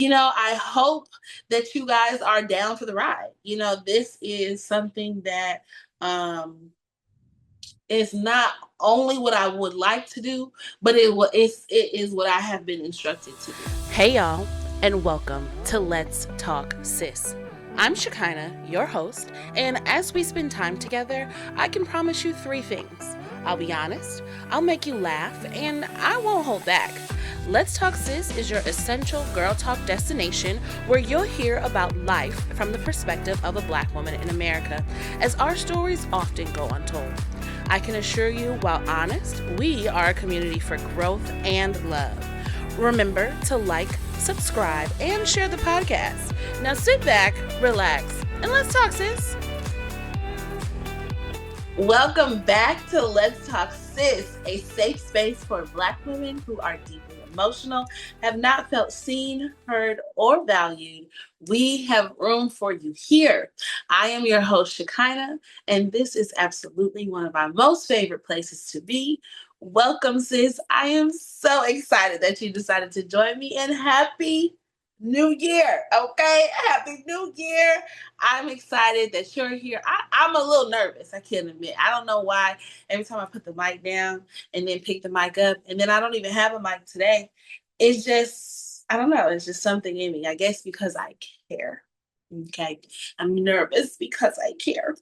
I hope that you guys are down for the ride. This is something that um, is not only what I would like to do, but it is what I have been instructed to do. Hey, y'all, and welcome to Let's Talk Sis. I'm Shekinah, your host, and as we spend time together, I can promise you three things. I'll be honest, I'll make you laugh, and I won't hold back. Let's Talk Sis is your essential girl talk destination where you'll hear about life from the perspective of a Black woman in America, as our stories often go untold. I can assure you, while honest, we are a community for growth and love. Remember to like, subscribe, and share the podcast. Now sit back, relax, and let's talk, sis. Welcome back to Let's Talk Sis, a safe space for Black women who are deeply emotional, have not felt seen, heard, or valued. We have room for you here. I am your host, Shekinah, and this is absolutely one of our most favorite places to be. Welcome, sis. I am so excited that you decided to join me, and happy New Year. Okay, happy New Year. I'm excited that you're here. I'm a little nervous, I can't admit. I don't know why. Every time I put the mic down and then pick the mic up, and then I don't even have a mic today, it's just, I don't know, it's just something in me. I guess because I care. Okay, I'm nervous because I care.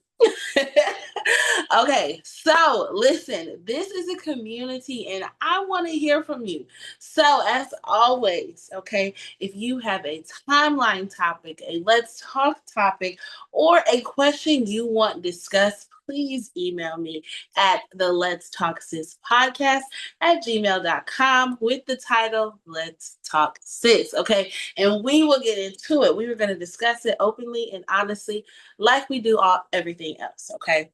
Okay, so listen, this is a community and I want to hear from you. So, as always, okay, if you have a timeline topic, a let's talk topic, or a question you want discussed, please email me at the Let's Talk Sis podcast at gmail.com with the title Let's Talk Sis. Okay, and we will get into it. We were going to discuss it openly and honestly, like we do everything else. Okay.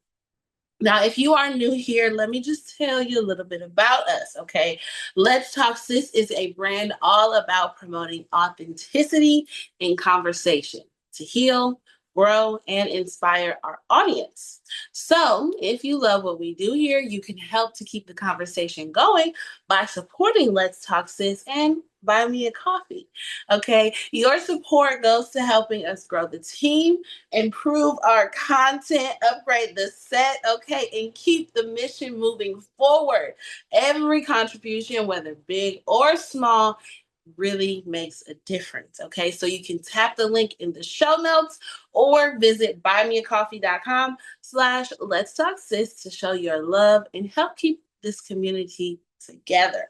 Now, if you are new here, let me just tell you a little bit about us, okay? Let's Talk Sis is a brand all about promoting authenticity in conversation to heal, grow, and inspire our audience. So, if you love what we do here, you can help to keep the conversation going by supporting Let's Talk Sis and buy me a coffee. Okay, your support goes to helping us grow the team, improve our content, upgrade the set, okay, and keep the mission moving forward. Every contribution, whether big or small, really makes a difference. Okay, so you can tap the link in the show notes or visit buymeacoffee.com/let's talk sis to show your love and help keep this community together.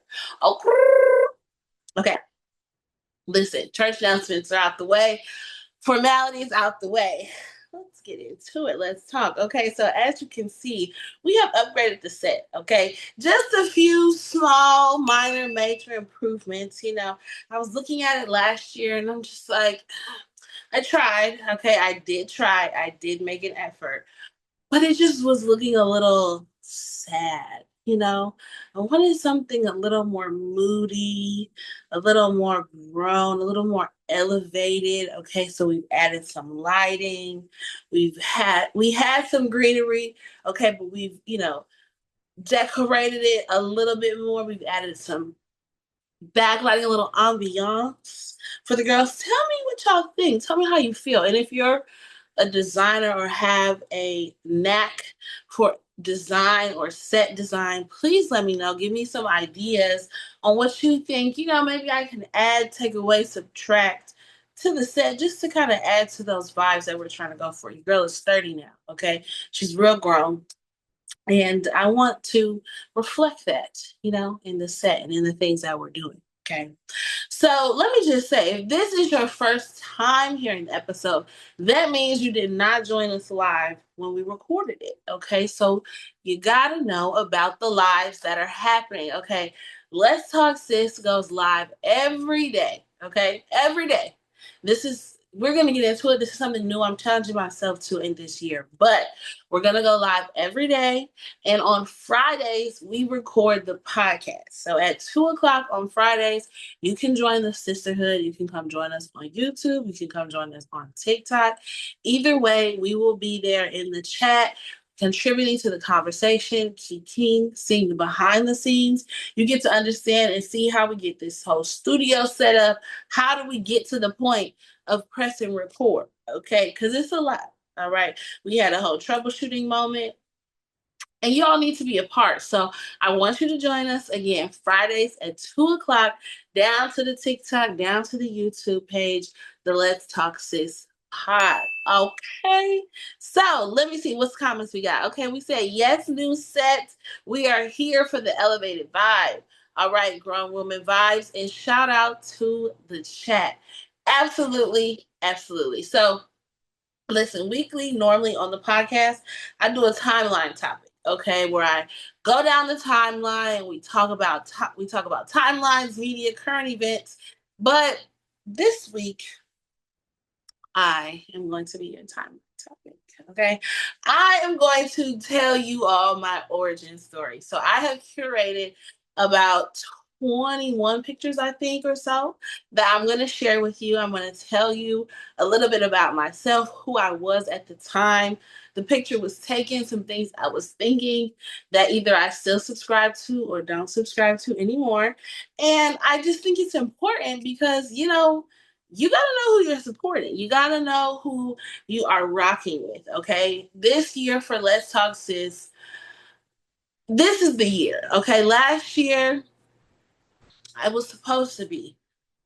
Okay, listen, church announcements are out the way, formalities out the way. Let's get into it. Let's talk. Okay, so as you can see, we have upgraded the set. Okay, just a few small, minor, major improvements. I was looking at it last year and I'm just like, I tried. Okay, I did try. I did make an effort, but it just was looking a little sad. I wanted something a little more moody, a little more grown, a little more elevated. Okay, so we've added some lighting. We had some greenery. Okay, but we've decorated it a little bit more. We've added some backlighting, a little ambiance for the girls. Tell me what y'all think. Tell me how you feel. And if you're a designer or have a knack for design or set design, please let me know. Give me some ideas on what you think. Maybe I can add, take away, subtract to the set just to kind of add to those vibes that we're trying to go for. Your girl is 30 now, okay? She's real grown. And I want to reflect that, in the set and in the things that we're doing. Okay. So let me just say, if this is your first time hearing the episode, that means you did not join us live when we recorded it. Okay. So you got to know about the lives that are happening. Okay. Let's Talk Sis goes live every day. Okay. Every day. We're going to get into it. This is something new I'm challenging myself to in this year, but we're going to go live every day. And on Fridays, we record the podcast. So at 2:00 on Fridays, you can join the sisterhood. You can come join us on YouTube. You can come join us on TikTok. Either way, we will be there in the chat. contributing to the conversation, seeing the behind the scenes. You get to understand and see how we get this whole studio set up. How do we get to the point of pressing record? Okay, because it's a lot. All right, we had a whole troubleshooting moment. And you all need to be a part. So I want you to join us again Fridays at 2:00, down to the TikTok, down to the YouTube page, the Let's Talk Sis pod. Okay. So let me see what's comments we got. Okay, we said yes, new set. We are here for the elevated vibe. All right, grown woman vibes. And shout out to the chat. Absolutely, absolutely. So listen, weekly, normally on the podcast, I do a timeline topic, okay, where I go down the timeline. We talk about timelines, media, current events. But this week, I am going to be your timeline topic. Okay, I am going to tell you all my origin story. So I have curated about 21 pictures, I think, or so, that I'm going to share with you. I'm going to tell you a little bit about myself, who I was at the time the picture was taken, some things I was thinking that either I still subscribe to or don't subscribe to anymore. And I just think it's important because, you got to know who you're supporting. You got to know who you are rocking with, okay? This year for Let's Talk Sis, this is the year, okay? Last year, I was supposed to be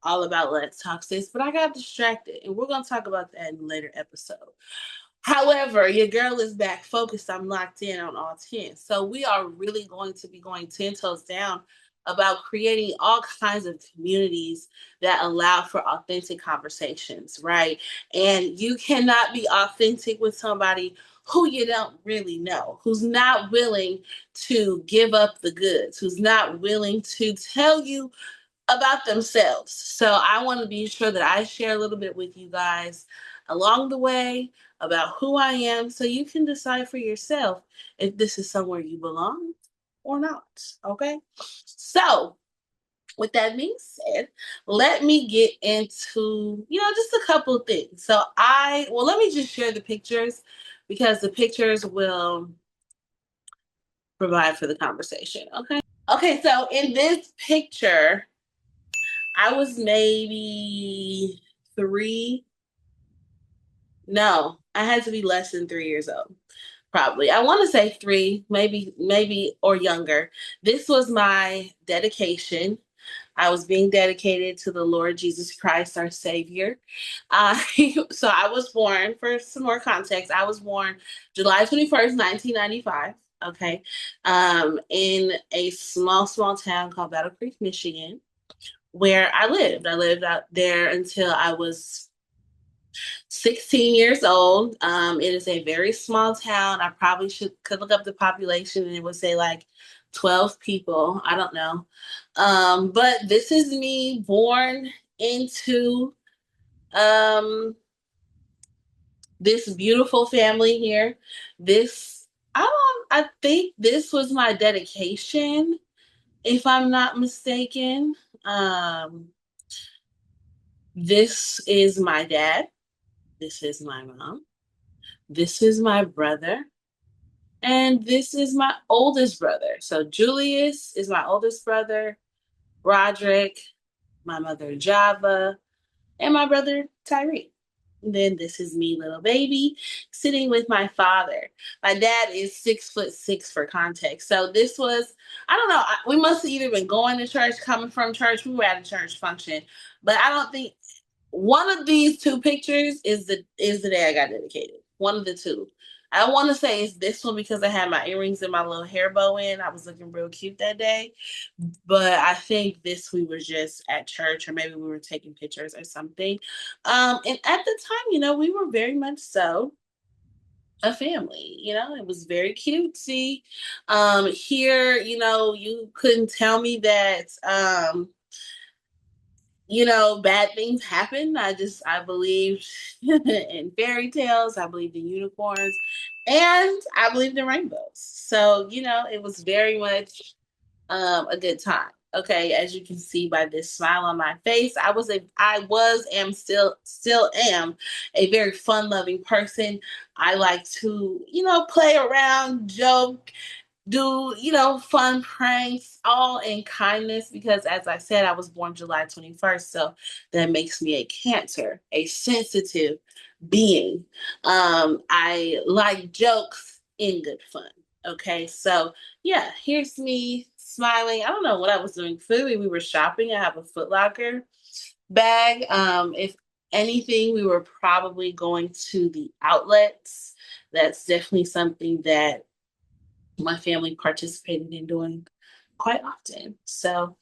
all about Let's Talk Sis, but I got distracted, and we're going to talk about that in a later episode. However, your girl is back focused. I'm locked in on all 10. So we are really going to be going 10 toes down about creating all kinds of communities that allow for authentic conversations, right? And you cannot be authentic with somebody who you don't really know, who's not willing to give up the goods, who's not willing to tell you about themselves. So I want to be sure that I share a little bit with you guys along the way about who I am so you can decide for yourself if this is somewhere you belong or not. Okay. So with that being said, let me get into, just a couple of things. So let me just share the pictures because the pictures will provide for the conversation. Okay. Okay. So in this picture, I was maybe 3. No, I had to be less than 3 years old. Probably. I want to say 3, maybe or younger. This was my dedication. I was being dedicated to the Lord Jesus Christ, our Savior. So I was born, for some more context, I was born July 21st, 1995. Okay. In a small town called Battle Creek, Michigan, where I lived. I lived out there until I was 16 years old. It is a very small town. I probably could look up the population and it would say like 12 people. I don't know. But this is me born into this beautiful family here. I think this was my dedication, if I'm not mistaken. This is my dad. This is my mom. This is my brother. And this is my oldest brother. So Julius is my oldest brother, Roderick, my mother Java, and my brother Tyree. And then this is me, little baby, sitting with my father. My dad is 6'6" for context. So this was, I don't know, we must have either been going to church, coming from church. We were at a church function, but I don't think one of these 2 pictures is the day I got dedicated. One of the 2. I want to say it's this one because I had my earrings and my little hair bow in. I was looking real cute that day. But I think we were just at church or maybe we were taking pictures or something. And at the time, we were very much so a family. It was very cutesy. Here, you couldn't tell me that bad things happen. I believed in fairy tales. I believed in unicorns, and I believed in rainbows. So, it was very much a good time. Okay, as you can see by this smile on my face, am still am a very fun loving person. I like to, play around, joke, do, fun pranks, all in kindness, because as I said, I was born July 21st. So that makes me a Cancer, a sensitive being. I like jokes in good fun. Okay. So yeah, here's me smiling. I don't know what I was doing. Clearly we were shopping. I have a Foot Locker bag. If anything, we were probably going to the outlets. That's definitely something that my family participated in doing quite often. So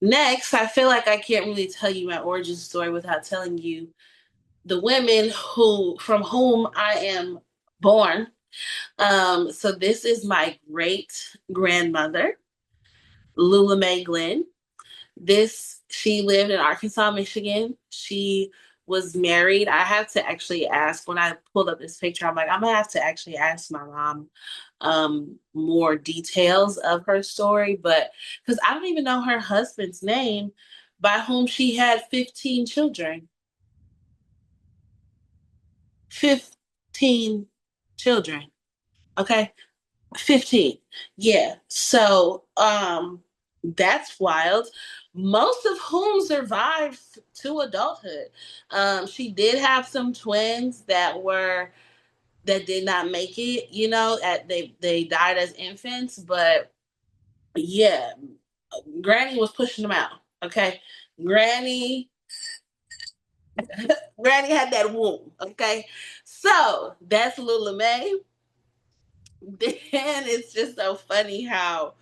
next, I feel like I can't really tell you my origin story without telling you the women from whom I am born. So this is my great grandmother, Lula Mae Glenn. She lived in Arkansas, Michigan. She was married. I had to actually ask when I pulled up this picture. I'm like, I'm gonna have to actually ask my mom more details of her story, but because I don't even know her husband's name, by whom she had 15 children. 15 children. Okay. 15. Yeah. So that's wild. Most of whom survived to adulthood. She did have some twins that did not make it, they died as infants, but yeah, Granny was pushing them out. Okay. Granny Granny had that womb. Okay. So that's Lula Mae. Then it's just so funny how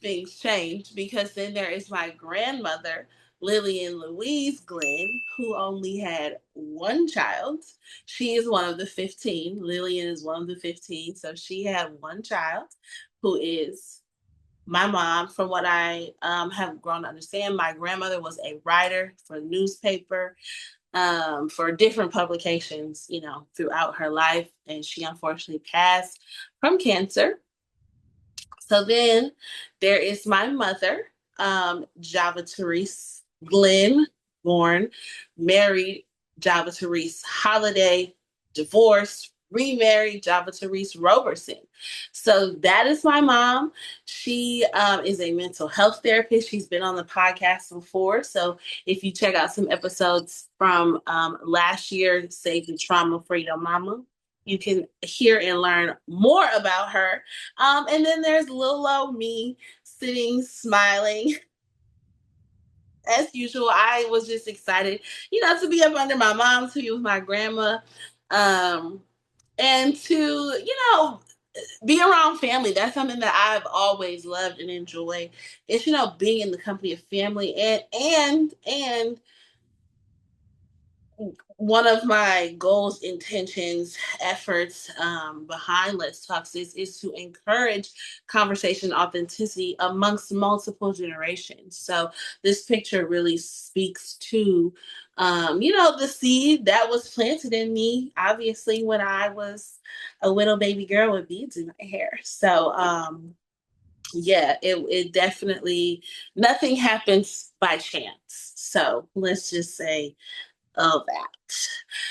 things change, because then there is my grandmother, Lillian Louise Glenn, who only had one child. She is one of the 15. Lillian is one of the 15. So she had one child who is my mom. From what I have grown to understand, my grandmother was a writer for newspaper, for different publications, throughout her life. And she unfortunately passed from cancer. So then there is my mother, Java Therese Glenn, born, married Java Therese Holiday, divorced, remarried Java Therese Roberson. So that is my mom. She is a mental health therapist. She's been on the podcast before. So if you check out some episodes from last year, Save the Trauma for Your Mama, you can hear and learn more about her. And then there's little old me sitting, smiling. As usual, I was just excited, to be up under my mom, to be with my grandma, and to, be around family. That's something that I've always loved and enjoyed. It's, being in the company of family, and one of my goals, intentions, efforts behind Let's Talk Sis is to encourage conversation authenticity amongst multiple generations. So this picture really speaks to, the seed that was planted in me, obviously, when I was a little baby girl with beads in my hair. So, yeah, it definitely, nothing happens by chance. So let's just say of that.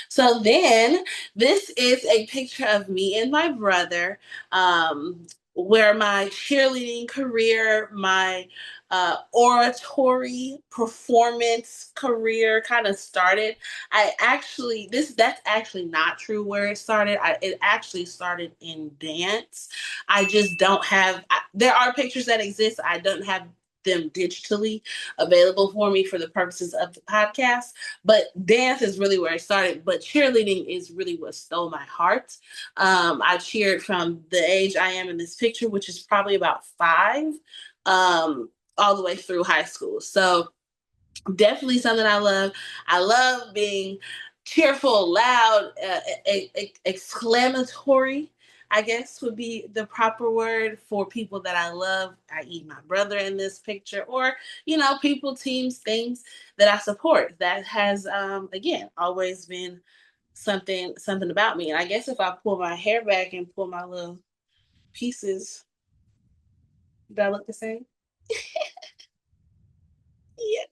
So then this is a picture of me and my brother, where my cheerleading career, my oratory performance career kind of started. That's actually not true where it started. It actually started in dance. I just don't have, there are pictures that exist. I don't have them digitally available for me for the purposes of the podcast. But dance is really where it started. But cheerleading is really what stole my heart. I cheered from the age I am in this picture, which is probably about 5, all the way through high school. So definitely something I love. I love being cheerful, loud, exclamatory, I guess would be the proper word for people that I love, i.e. my brother in this picture, or, people, teams, things that I support. That has, again, always been something about me. And I guess if I pull my hair back and pull my little pieces, do I look the same? Yes.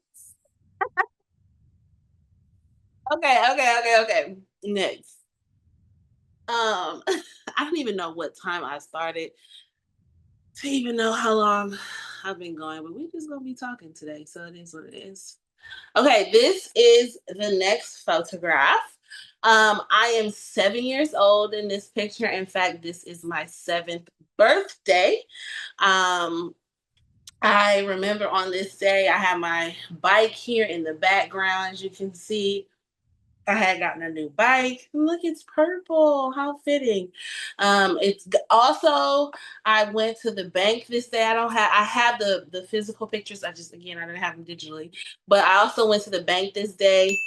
Okay. Next. I don't even know what time I started to even know how long I've been going, but we're just gonna be talking today, so it is what it is. Okay, this is the next photograph. I am 7 years old in this picture. In fact, this is my seventh birthday. Um, I remember on this day, I had my bike here in the background, as you can see. I had gotten a new bike. Look, it's purple. How fitting. Also, I went to the bank this day. I have the physical pictures. I didn't have them digitally. But I also went to the bank this day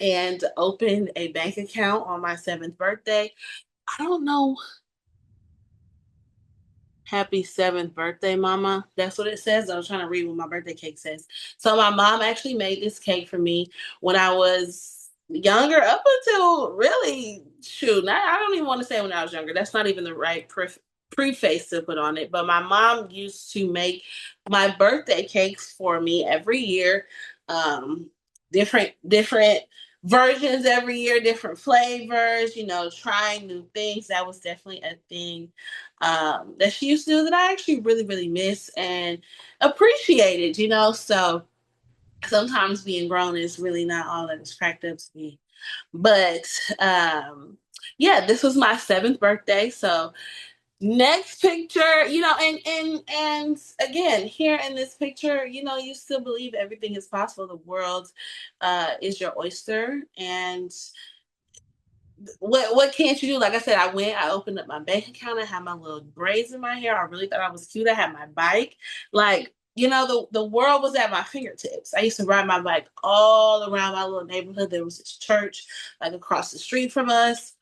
and opened a bank account on my seventh birthday. I don't know. Happy seventh birthday, mama. That's what it says. I was trying to read what my birthday cake says. So my mom actually made this cake for me when I was younger, up until really shoot. I don't even want to say when I was younger. That's not even the right preface to put on it. But my mom used to make my birthday cakes for me every year. Um, different versions every year, different flavors, trying new things. That was definitely a thing that she used to do that I actually really, really miss and appreciated, So sometimes being grown is really not all that it's cracked up to be. But yeah, this was my seventh birthday. So next picture, and again, here in this picture, you still believe everything is possible. The world is your oyster, and what can't you do? Like I said, I opened up my bank account, I had my little braids in my hair. I really thought I was cute. I had my bike. Like, the world was at my fingertips. I used to ride my bike all around my little neighborhood. There was this church like across the street from us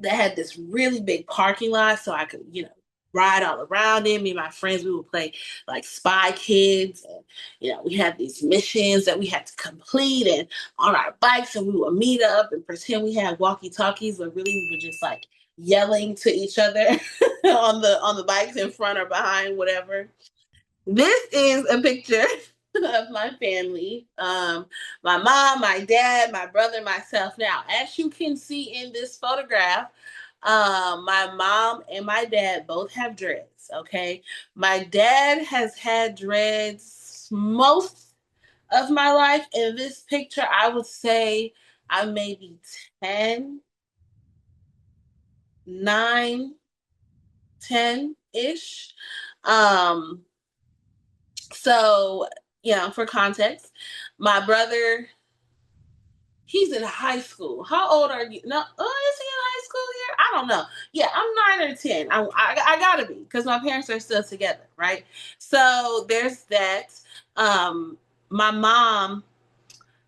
that had this really big parking lot, so I could, ride all around it. Me and my friends, we would play like Spy Kids, and we had these missions that we had to complete, and on our bikes, and we would meet up and pretend we had walkie talkies, but really we were just like yelling to each other on the bikes in front or behind, whatever. This is a picture of my family. My mom, my dad, my brother, myself. Now, as you can see in this photograph, my mom and my dad both have dreads. Okay. My dad has had dreads most of my life. In this picture, I would say I'm maybe 10, 9, 10 ish. Um, So, for context, my brother, he's in high school. How old are you? No, is he in high school here? I don't know. Yeah, I'm 9 or 10. I gotta be because my parents are still together, right? So there's that. My mom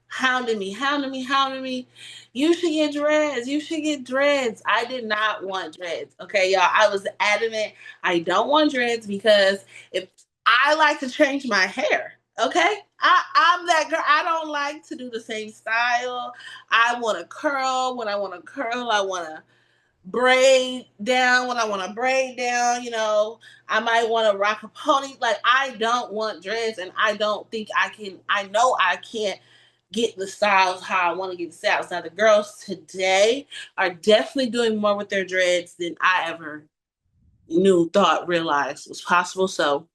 hounding me. You should get dreads. You should get dreads. I did not want dreads. Okay, y'all. I was adamant. I don't want dreads because if I like to change my hair, okay, I'm that girl. I don't like to do the same style. I want to curl when I want to curl. I want to braid down when I want to braid down. I might want to rock a pony. Like I don't want dreads, and I don't think I can. I know I can't get the styles how I want to get the styles. Now the girls today are definitely doing more with their dreads than I ever realized was possible. So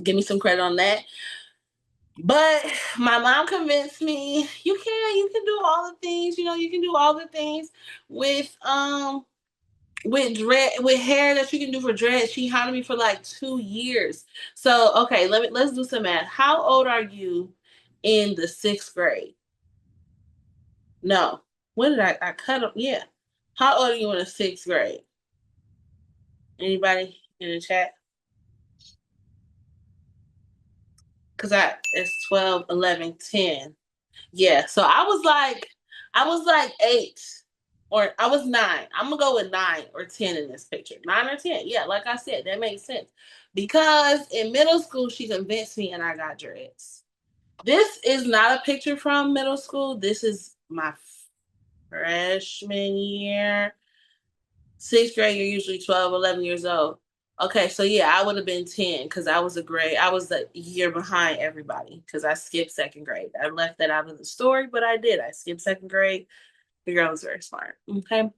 give me some credit on that. But my mom convinced me you can do all the things, you can do all the things with with hair that you can do for dread. She hounded me for like 2 years. So okay, let's do some math. How old are you in the sixth grade? No. When did I cut them? Yeah. How old are you in the sixth grade? Anybody in the chat? Because it's 12, 11, 10. Yeah. So I was like 8 or I was 9. I'm gonna go with 9 or 10 in this picture. 9 or 10. Yeah, like I said, that makes sense. Because in middle school, she convinced me and I got dreads. This is not a picture from middle school. This is my freshman year. Sixth grade, you're usually 12, 11 years old. Okay, so yeah, I would have been 10 because I was a year behind everybody because I skipped second grade. I left that out of the story, but I did. I skipped second grade. The girl was very smart. Okay.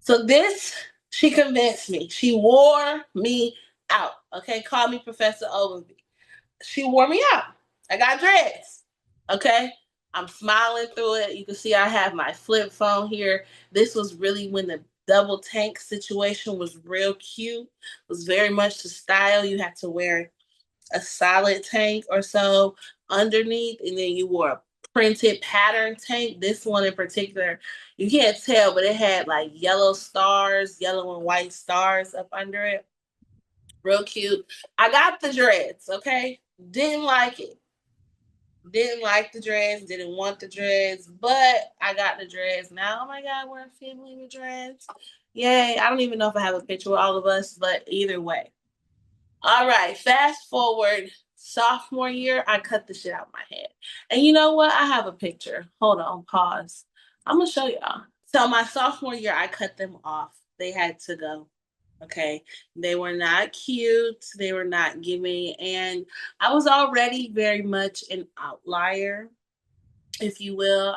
So this, she convinced me. She wore me out. Okay. Call me Professor Oglesby. She wore me out. I got dreads. Okay. I'm smiling through it. You can see I have my flip phone here. This was really when the double tank situation was real cute. It was very much the style. You had to wear a solid tank or so underneath, and then you wore a printed pattern tank. This one in particular, you can't tell, but it had like yellow stars, yellow and white stars up under it. Real cute. I got the dreads, okay? Didn't like it. Didn't like the dreads, didn't want the dreads, but I got the dreads. Now, oh my God, we're a family with dreads. Yay. I don't even know if I have a picture with all of us, but either way. All right, fast forward sophomore year, I cut the shit out of my head. And you know what? I have a picture. Hold on, pause. I'm gonna show y'all. So my sophomore year, I cut them off. They had to go. Okay. They were not cute. They were not giving. And I was already very much an outlier, if you will.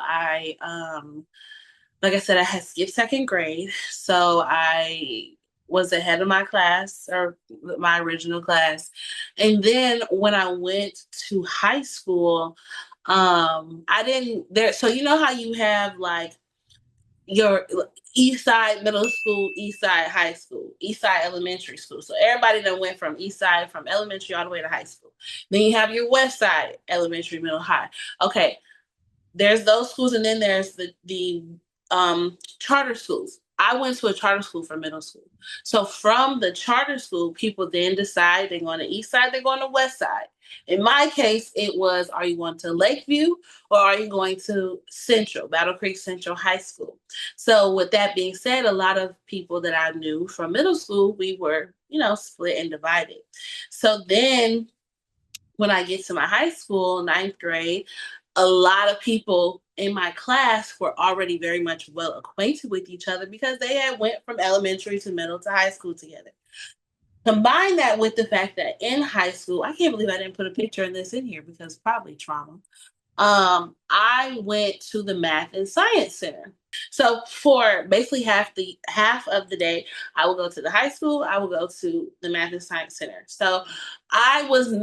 Like I said, I had skipped second grade. So I was ahead of my class or my original class. And then when I went to high school, I didn't there. So you know how you have like your East Side Middle School, East Side High School, East Side Elementary School. So everybody that went from East Side from elementary all the way to high school. Then you have your West Side Elementary, Middle, High. Okay, there's those schools, and then there's the charter schools. I went to a charter school for middle school. So from the charter school, people then decide they're going to east side, they're going to west side. In my case, it was, are you going to Lakeview or are you going to Central, Battle Creek Central High School? So with that being said, a lot of people that I knew from middle school, we were, split and divided. So then when I get to my high school, ninth grade, a lot of people in my class were already very much well acquainted with each other because they had went from elementary to middle to high school together. Combine that with the fact that in high school, I can't believe I didn't put a picture of this in here because probably trauma. I went to the Math and Science Center. So for basically half of the day, I will go to the high school. I will go to the Math and Science Center. So I was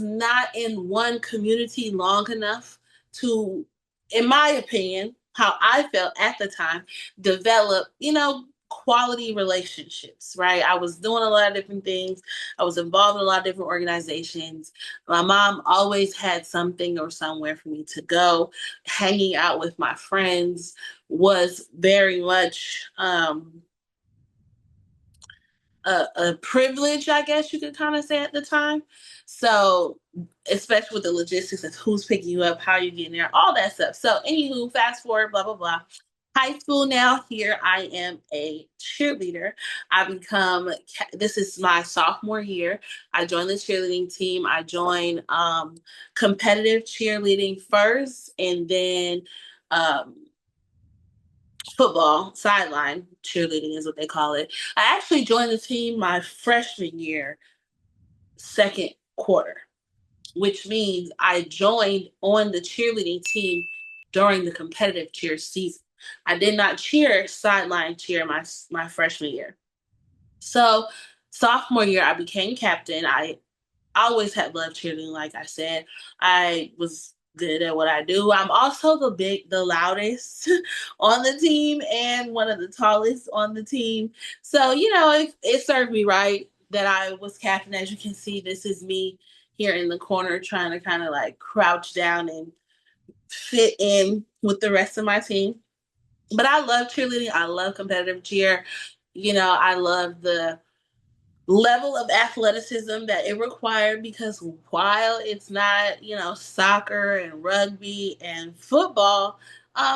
not in one community long enough to, in my opinion, how I felt at the time, develop, quality relationships, right? I was doing a lot of different things. I was involved in a lot of different organizations. My mom always had something or somewhere for me to go. Hanging out with my friends was very much a privilege, I guess you could kind of say at the time. So, especially with the logistics of who's picking you up, how you getting there, all that stuff. So, anywho, fast forward, blah blah blah. High school now. Here I am a cheerleader. This is my sophomore year. I joined the cheerleading team. I joined competitive cheerleading first, and then um, football sideline cheerleading is what they call it. I actually joined the team my freshman year, second quarter, which means I joined on the cheerleading team during the competitive cheer season. I did not cheer sideline cheer my freshman year. So sophomore year, I became captain. I always had loved cheerleading, like I said. I was good at what I do. I'm also the loudest on the team and one of the tallest on the team. So, it served me right that I was captain. As you can see, this is me here in the corner trying to kind of like crouch down and fit in with the rest of my team. But I love cheerleading. I love competitive cheer. I love the level of athleticism that it required because while it's not, soccer and rugby and football,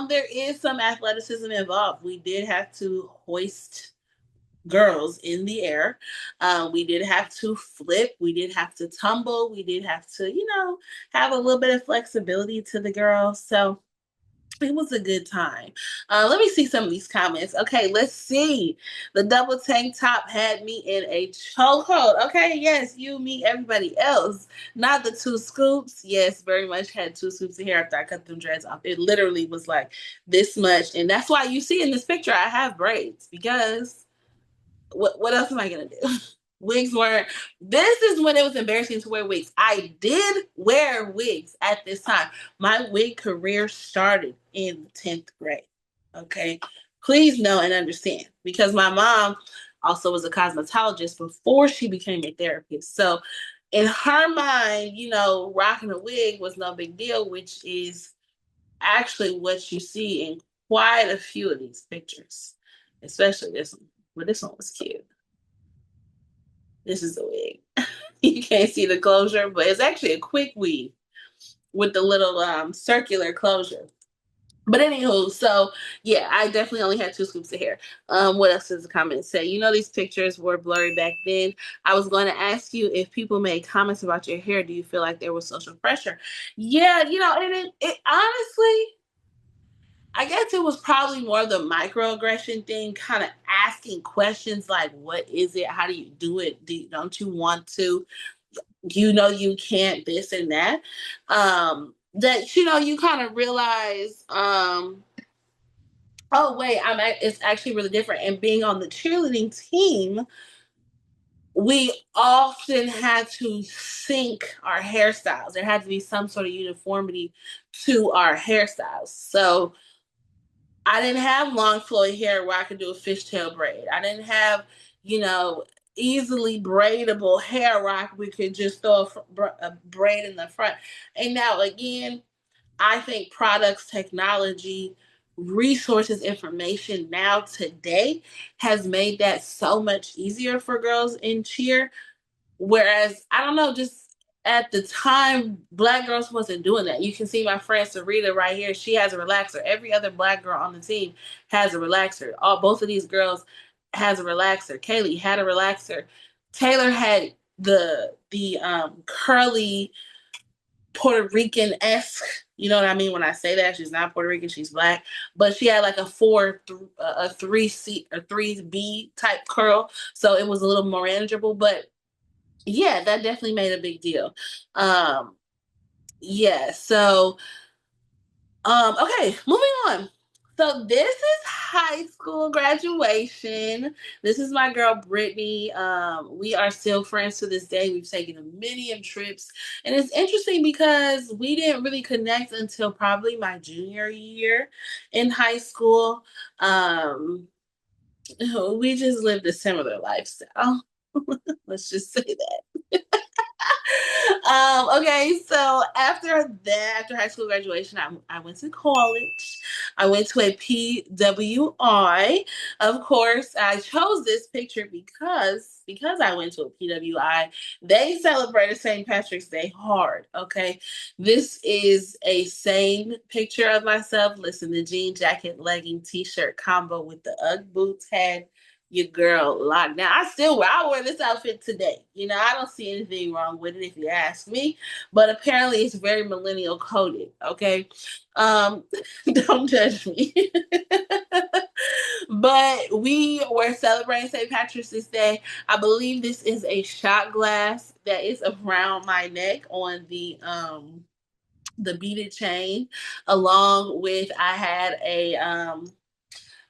there is some athleticism involved. We did have to hoist girls in the air. We did have to flip. We did have to tumble. We did have to, have a little bit of flexibility to the girls. So It was a good time. Let me see some of these comments. Okay, let's see. The double tank top had me in a chokehold. Okay, yes, you, me, everybody else. Not the two scoops. Yes, very much had two scoops of hair after I cut them dreads off. It literally was like this much. And that's why you see in this picture I have braids, because what else am I gonna do? Wigs weren't. This is when it was embarrassing to wear wigs. I did wear wigs at this time. My wig career started in 10th grade. Okay. Please know and understand, because my mom also was a cosmetologist before she became a therapist. So in her mind, rocking a wig was no big deal, which is actually what you see in quite a few of these pictures, especially this one. Well, this one was cute. This is a wig. You can't see the closure, but it's actually a quick weave with the little circular closure. But anywho, so yeah, I definitely only had two scoops of hair. What else does the comment say? These pictures were blurry back then. I was going to ask you, if people made comments about your hair, do you feel like there was social pressure? Yeah, and it honestly, I guess it was probably more the microaggression thing, kind of asking questions like, what is it? How do you do it? Don't you want to? You can't, this and that. That, you kind of realize, oh, wait, it's actually really different. And being on the cheerleading team, we often had to sync our hairstyles. There had to be some sort of uniformity to our hairstyles. So I didn't have long flowy hair where I could do a fishtail braid. I didn't have, easily braidable hair where we could just throw a braid in the front. And now, again, I think products, technology, resources, information now today has made that so much easier for girls in cheer. Whereas, I don't know, just at the time, Black girls wasn't doing that. You can see my friend Sarita right here. She has a relaxer. Every other Black girl on the team has a relaxer. Both of these girls has a relaxer. Kaylee had a relaxer. Taylor had the curly Puerto Rican-esque. You know what I mean when I say that? She's not Puerto Rican, she's Black, but she had like a 3C or 3B type curl, so it was a little more manageable. But yeah, that definitely made a big deal. Yeah, so okay, moving on. So this is high school graduation. This is my girl Brittany. We are still friends to this day. We've taken a many of trips, and it's interesting because we didn't really connect until probably my junior year in high school. We just lived a similar lifestyle. Let's just say that. Okay, so after that, after high school graduation, I went to college. I went to a PWI. Of course, I chose this picture because I went to a PWI. They celebrated St. Patrick's Day hard. Okay, this is a same picture of myself. Listen, the jean jacket, legging, t-shirt combo with the UGG boots had your girl locked down. I wear this outfit today. I don't see anything wrong with it if you ask me, but apparently it's very millennial coded. Okay. Don't judge me. But we were celebrating St. Patrick's Day. I believe this is a shot glass that is around my neck on the beaded chain, along with I had a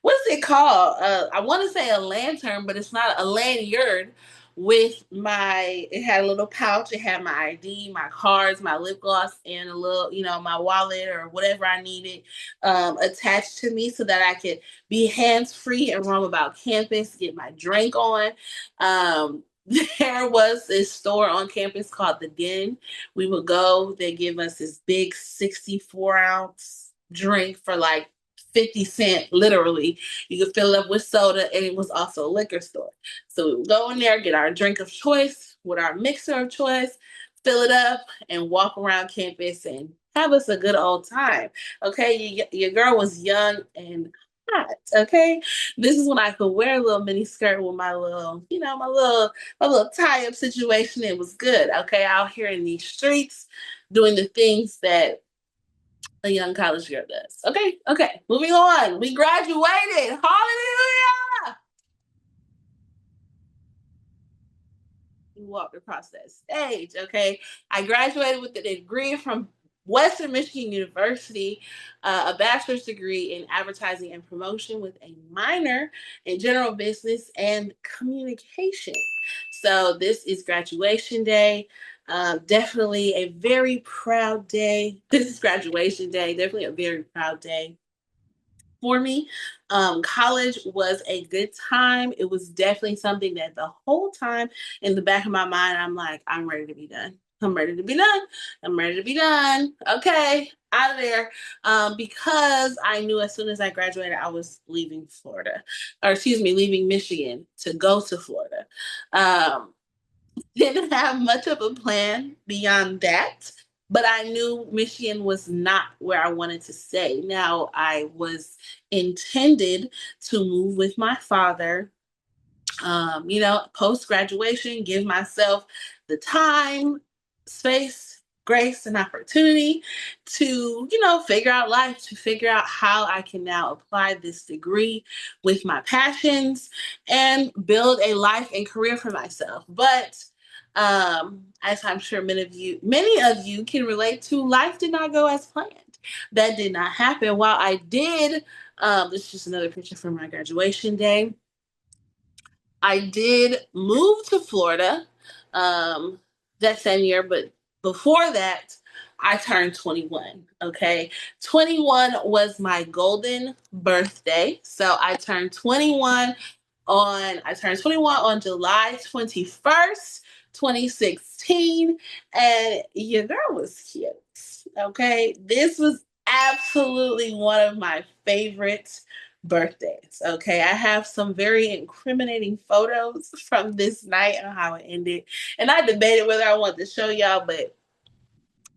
what's it called? I want to say a lantern, but it's not a lanyard. It had a little pouch. It had my ID, my cards, my lip gloss, and a little, my wallet or whatever I needed attached to me, so that I could be hands free and roam about campus, get my drink on. There was this store on campus called The Den. We would go. They give us this big 64-ounce drink for like 50 cents, literally. You could fill it up with soda, and it was also a liquor store. So we would go in there, get our drink of choice with our mixer of choice, fill it up, and walk around campus and have us a good old time. Okay, your girl was young and hot. Okay, this is when I could wear a little mini skirt with my little, my little tie up situation. It was good. Okay, out here in these streets, doing the things that a young college girl does. Okay, moving on. We graduated. Hallelujah! We walked across that stage. Okay, I graduated with a degree from Western Michigan University, a bachelor's degree in advertising and promotion with a minor in general business and communication. So this is graduation day. Definitely a very proud day. This is graduation day. Definitely a very proud day for me. College was a good time. It was definitely something that the whole time in the back of my mind, I'm like, I'm ready to be done. I'm ready to be done. I'm ready to be done. Okay, out of there. Because I knew as soon as I graduated, I was leaving Florida, or excuse me, leaving Michigan to go to Florida. Um, didn't have much of a plan beyond that, but I knew Michigan was not where I wanted to stay. Now, I was intended to move with my father, post graduation, give myself the time, space, grace, and opportunity to, figure out life, to figure out how I can now apply this degree with my passions and build a life and career for myself. But as I'm sure many of you can relate to, life did not go as planned. That did not happen. While I did, this is just another picture from my graduation day. I did move to Florida that same year, but before that, I turned 21. Okay. 21 was my golden birthday. So I turned 21 on July 21st, 2016. And your girl was cute. Okay. This was absolutely one of my favorites birthdays. Okay, I have some very incriminating photos from this night and how it ended. And I debated whether I wanted to show y'all, but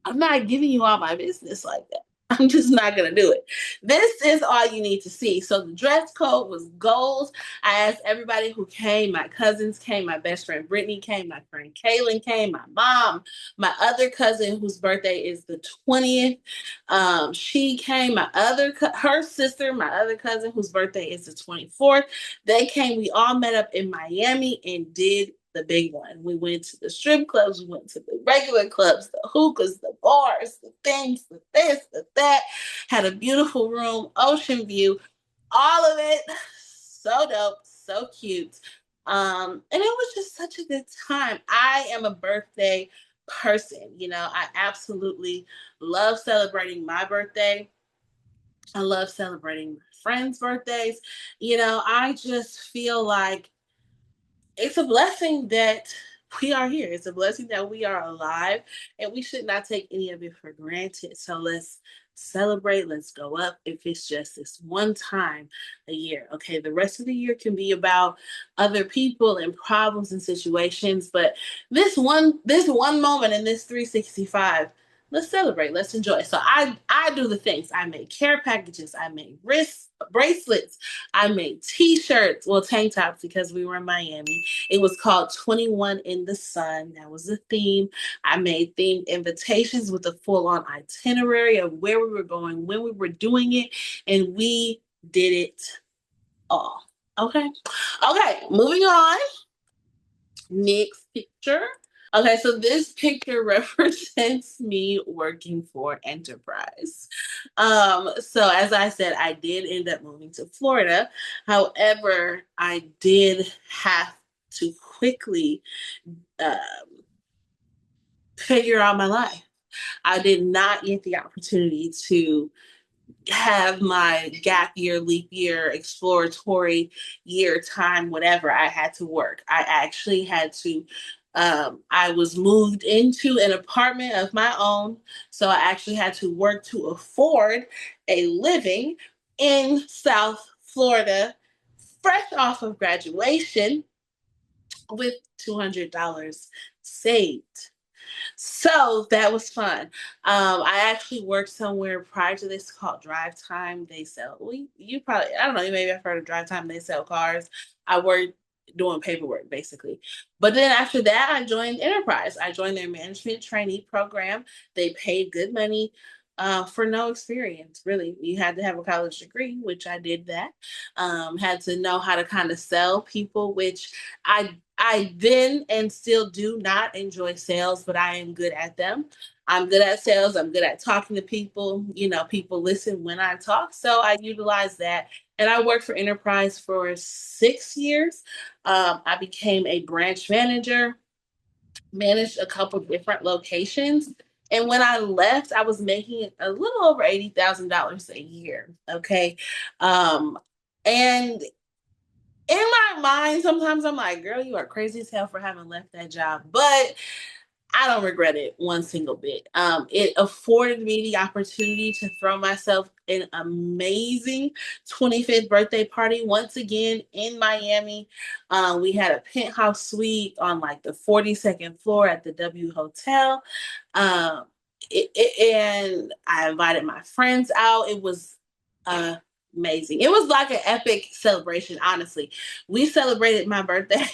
I'm not giving you all my business like that. I'm just not going to do it. This is all you need to see. So the dress code was gold. I asked everybody who came. My cousins came. My best friend Brittany came. My friend Kaylin came. My mom. My other cousin whose birthday is the 20th. She came. Her sister, my other cousin whose birthday is the 24th. They came. We all met up in Miami and did the big one. We went to the strip clubs, we went to the regular clubs, the hookahs, the bars, the things, the this, the that. Had a beautiful room, ocean view, all of it. So dope, so cute. And it was just such a good time. I am a birthday person. I absolutely love celebrating my birthday. I love celebrating my friends' birthdays. I just feel like it's a blessing that we are here. It's a blessing that we are alive, and we should not take any of it for granted. So let's celebrate. Let's go up. If it's just this one time a year, okay. The rest of the year can be about other people and problems and situations, but this one moment in this 365. Let's celebrate. Let's enjoy. So I do the things. I make care packages. I make wrist bracelets. I made T-shirts. Well, tank tops because we were in Miami. It was called 21 in the Sun. That was the theme. I made themed invitations with a full-on itinerary of where we were going, when we were doing it, and we did it all. Okay. Okay, moving on. Next picture. Okay, so this picture represents me working for Enterprise. So as I said, I did end up moving to Florida. However, I did have to quickly um, figure out my life. I did not get the opportunity to have my gap year, leap year, exploratory year time, whatever. I had to work. I actually had to. I was moved into an apartment of my own, so I actually had to work to afford a living in South Florida, fresh off of graduation, with $200 saved. So that was fun. I actually worked somewhere prior to this called Drive Time. They sell, you probably, I don't know, you maybe have heard of Drive Time. They sell cars. I worked doing paperwork basically. But then after that, I joined Enterprise. I joined their management trainee program. They paid good money. for no experience, really. You had to have a college degree, which I did that. Had to know how to kind of sell people, which I then and still do not enjoy sales, but I am good at them. I'm good at sales. I'm good at talking to people. You know, people listen when I talk. So I utilize that. And I worked for Enterprise for 6 years. I became a branch manager, managed a couple different locations. And when I left, I was making a little over $80,000 a year. Okay. Um, and in my mind, sometimes I'm like, girl, you are crazy as hell for having left that job. But I don't regret it one single bit. It afforded me the opportunity to throw myself an amazing 25th birthday party once again in Miami. We had a penthouse suite on like the 42nd floor at the W Hotel. Um, and I invited my friends out. It was amazing. It was like an epic celebration, honestly. We celebrated my birthday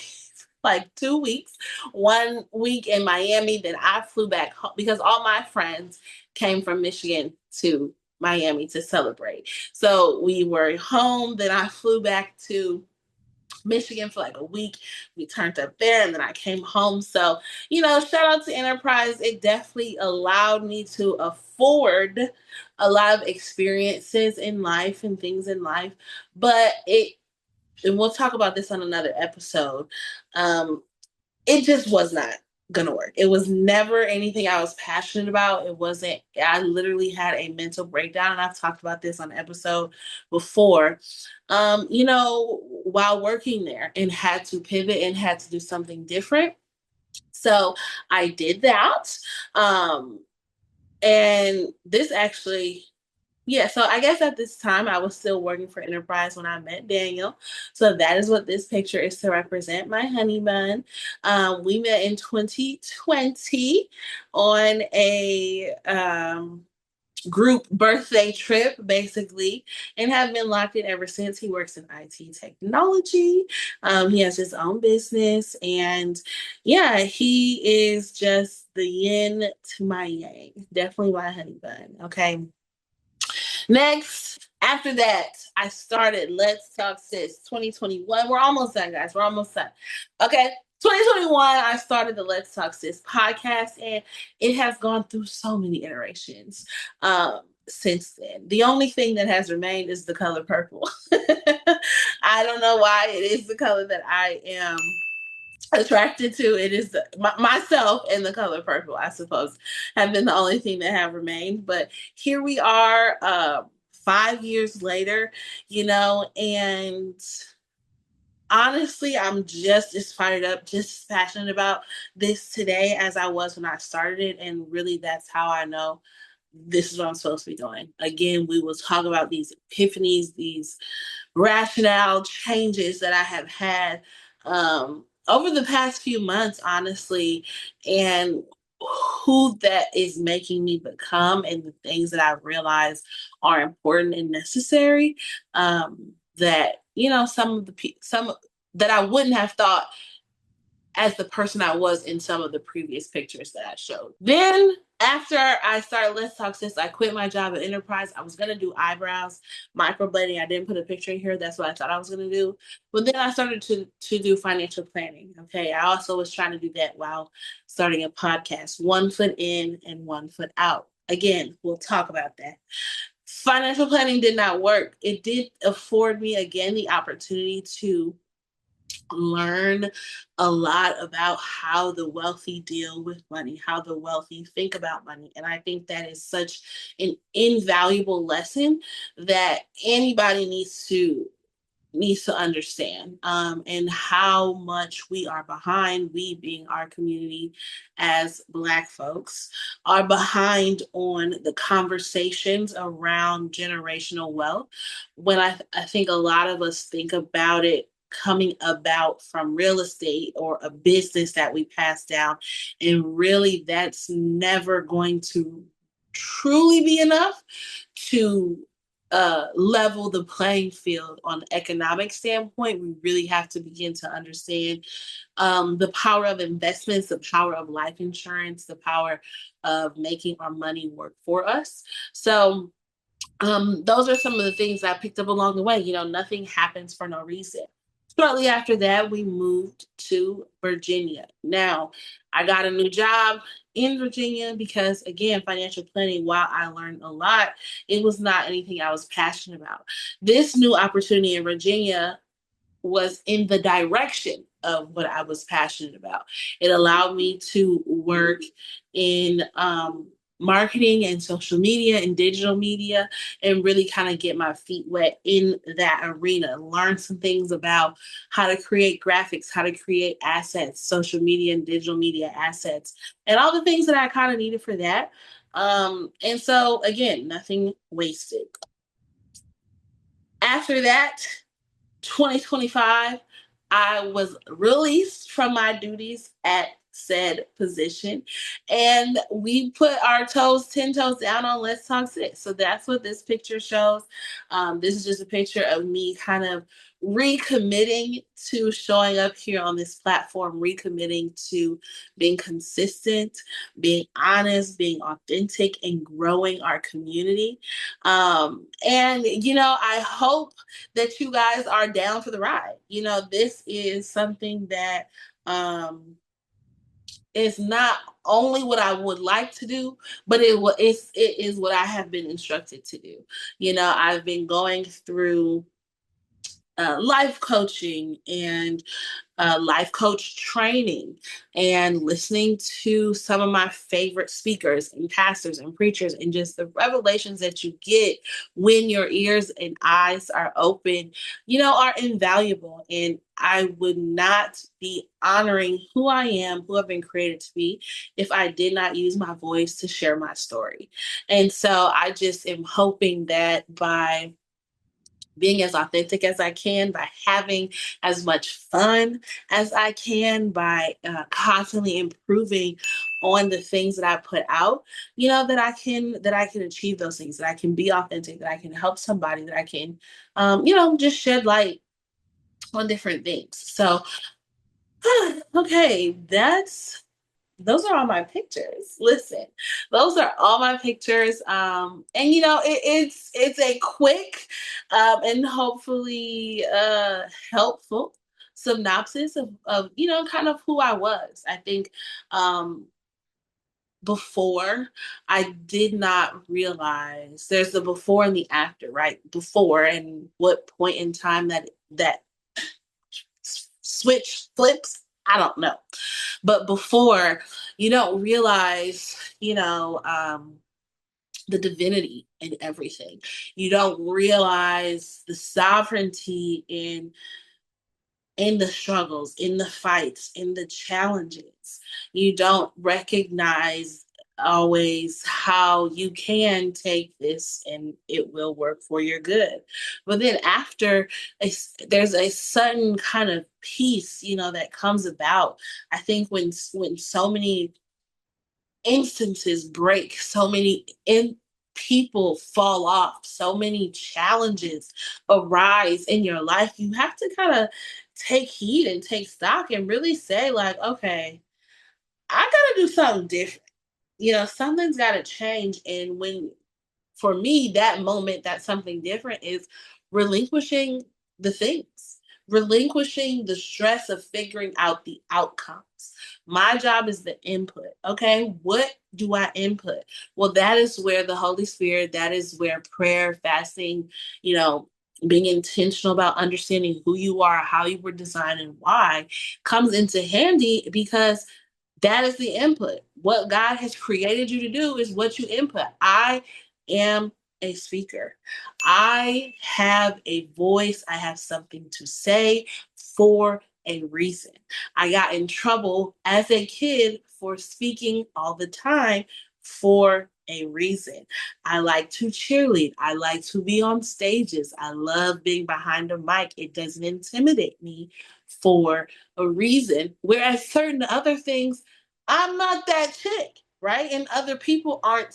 like 2 weeks, 1 week in Miami. Then I flew back home because all my friends came from Michigan to Miami to celebrate. So we were home. Then I flew back to Michigan for like a week. We turned up there and then I came home. So, you know, shout out to Enterprise. It definitely allowed me to afford a lot of experiences in life and things in life. But and we'll talk about this on another episode. Um, it just was not gonna work. It was never anything I was passionate about. It wasn't, I literally had a mental breakdown, and I've talked about this on episode before. You know, while working there and had to pivot and had to do something different. So I did that. Um, and this actually, yeah, so I guess at this time I was still working for Enterprise when I met Daniel. So that is what this picture is to represent, my honey bun. We met in 2020 on a group birthday trip, basically, and have been locked in ever since. He works in IT technology. He has his own business, and yeah, he is just the yin to my yang. Definitely my honey bun. Okay. Next, after that, I started Let's Talk Sis 2021. We're almost done, guys. We're almost done. Okay. 2021, I started the Let's Talk Sis podcast, and it has gone through so many iterations since then. The only thing that has remained is the color purple. I don't know why it is the color that I am attracted to. It is myself and the color purple, I suppose, have been the only thing that have remained. But here we are, 5 years later, you know, and honestly, I'm just as fired up, just as passionate about this today as I was when I started it. And really, that's how I know this is what I'm supposed to be doing. Again, we will talk about these epiphanies, these rationale changes that I have had over the past few months, honestly, and who that is making me become and the things that I realize are important and necessary. That, you know, some that I wouldn't have thought as the person I was in some of the previous pictures that I showed. Then after I started Let's Talk Sis, I quit my job at Enterprise. I was gonna do eyebrows, microblading. I didn't put a picture in here. That's what I thought I was gonna do. But then I started to do financial planning. Okay. I also was trying to do that while starting a podcast. 1 foot in and 1 foot out. Again, we'll talk about that. Financial planning did not work. It did afford me again the opportunity to learn a lot about how the wealthy deal with money, how the wealthy think about money. And I think that is such an invaluable lesson that anybody needs to understand, and how much we are behind, we being our community as Black folks, are behind on the conversations around generational wealth. When I think a lot of us think about it coming about from real estate or a business that we pass down, and really that's never going to truly be enough to level the playing field on the economic standpoint. We really have to begin to understand the power of investments, the power of life insurance, the power of making our money work for us. So those are some of the things I picked up along the way. You know, nothing happens for no reason. Shortly after that, we moved to Virginia. Now, I got a new job in Virginia because, again, financial planning, while I learned a lot, it was not anything I was passionate about. This new opportunity in Virginia was in the direction of what I was passionate about. It allowed me to work in marketing and social media and digital media and really kind of get my feet wet in that arena, learn some things about how to create graphics, how to create assets, social media and digital media assets, and all the things that I kind of needed for that. And so, again, nothing wasted. After that, 2025, I was released from my duties at said position, and we put our toes 10 toes down on Let's Talk Sis. So that's what this picture shows. This is just a picture of me kind of recommitting to showing up here on this platform, recommitting to being consistent, being honest, being authentic, and growing our community. And you know, I hope that you guys are down for the ride. You know, this is something that is not only what I would like to do, but it is what I have been instructed to do. You know, I've been going through life coaching and life coach training and listening to some of my favorite speakers and pastors and preachers, and just the revelations that you get when your ears and eyes are open, you know, are invaluable. And I would not be honoring who I am, who I've been created to be, if I did not use my voice to share my story. And so I just am hoping that by being as authentic as I can, by having as much fun as I can, by constantly improving on the things that I put out, you know, that I can achieve those things, that I can be authentic, that I can help somebody, that I can, you know, just shed light on different things. So, okay, those are all my pictures. Listen, those are all my pictures. And you know, it's a quick and hopefully helpful synopsis of you know kind of who I was. I think before I did not realize there's the before and the after, right? Before and what point in time that switch flips, I don't know. But before, you don't realize, you know, the divinity in everything. You don't realize the sovereignty in the struggles, in the fights, in the challenges. You don't recognize always how you can take this and it will work for your good. But then after there's a sudden kind of peace, you know, that comes about. I think when so many instances break, so many people fall off, so many challenges arise in your life, you have to kind of take heed and take stock and really say, like, okay, I gotta do something different. You know, something's gotta change. And when for me, that moment, that something different is relinquishing the things, relinquishing the stress of figuring out the outcomes. My job is the input. Okay. What do I input? Well, that is where the Holy Spirit, that is where prayer, fasting, you know, being intentional about understanding who you are, how you were designed, and why comes into handy, because that is the input. What God has created you to do is what you input. I am a speaker. I have a voice. I have something to say for a reason. I got in trouble as a kid for speaking all the time for a reason. I like to cheerlead. I like to be on stages. I love being behind a mic. It doesn't intimidate me for a reason. Whereas certain other things, I'm not that chick. right? And other people aren't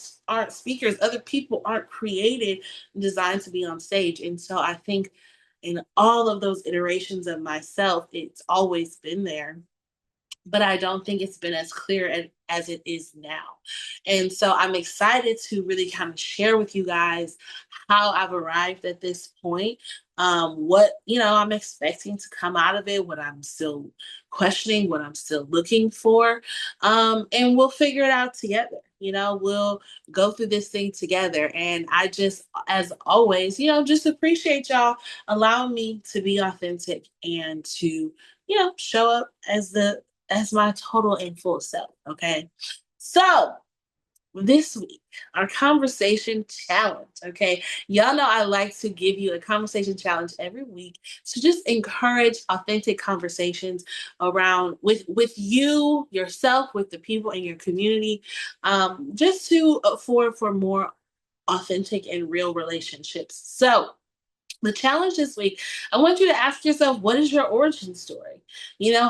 speakers. Other people aren't created and designed to be on stage. And so I think in all of those iterations of myself, it's always been there, but I don't think it's been as clear as it is now. And so I'm excited to really kind of share with you guys how I've arrived at this point, what I'm expecting to come out of it, what I'm still questioning, what I'm still looking for, and we'll figure it out together. We'll go through this thing together. And I just, as always, just appreciate y'all allowing me to be authentic and to show up as my total and full self. Okay. So this week, our conversation challenge. Okay. Y'all know I like to give you a conversation challenge every week to just encourage authentic conversations around with you, yourself, with the people in your community, just to for more authentic and real relationships. So the challenge this week, I want you to ask yourself, what is your origin story?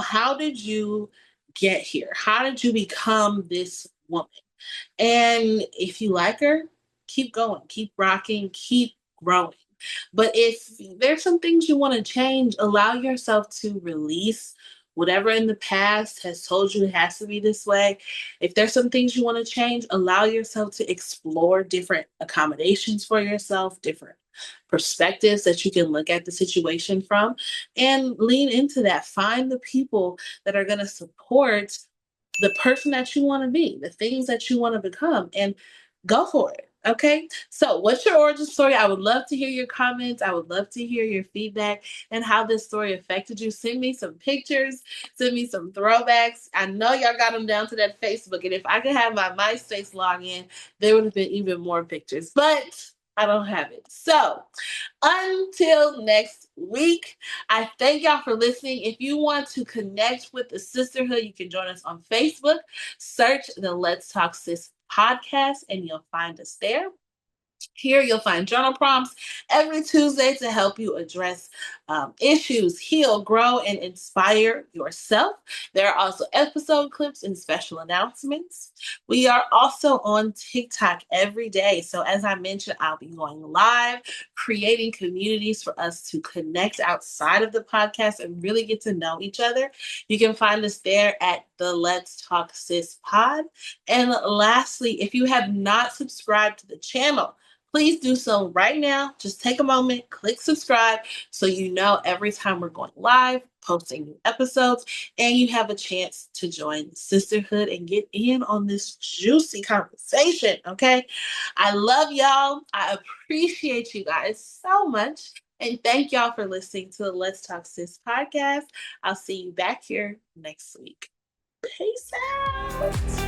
How did you get here? How did you become this woman? And if you like her, keep going, keep rocking, keep growing. But if there's some things you want to change, allow yourself to release whatever in the past has told you it has to be this way. If there's some things you want to change, allow yourself to explore different accommodations for yourself, different perspectives that you can look at the situation from, and lean into that. Find the people that are going to support the person that you want to be, the things that you want to become, and go for it. Okay. So, what's your origin story? I would love to hear your comments. I would love to hear your feedback and how this story affected you. Send me some pictures, send me some throwbacks. I know y'all got them down to that Facebook. And if I could have my MySpace login, there would have been even more pictures, but I don't have it. So, until next week, I thank y'all for listening. If you want to connect with the sisterhood, you can join us on Facebook. Search the Let's Talk Sis podcast and you'll find us there. Here you'll find journal prompts every Tuesday to help you address issues, heal, grow, and inspire yourself. There are also episode clips and special announcements. We are also on TikTok every day. So as I mentioned, I'll be going live, creating communities for us to connect outside of the podcast and really get to know each other. You can find us there at the Let's Talk Sis pod. And lastly, if you have not subscribed to the channel, please do so right now. Just take a moment, click subscribe so you know every time we're going live, posting new episodes, and you have a chance to join the sisterhood and get in on this juicy conversation. Okay. I love y'all. I appreciate you guys so much. And thank y'all for listening to the Let's Talk Sis podcast. I'll see you back here next week. Peace out.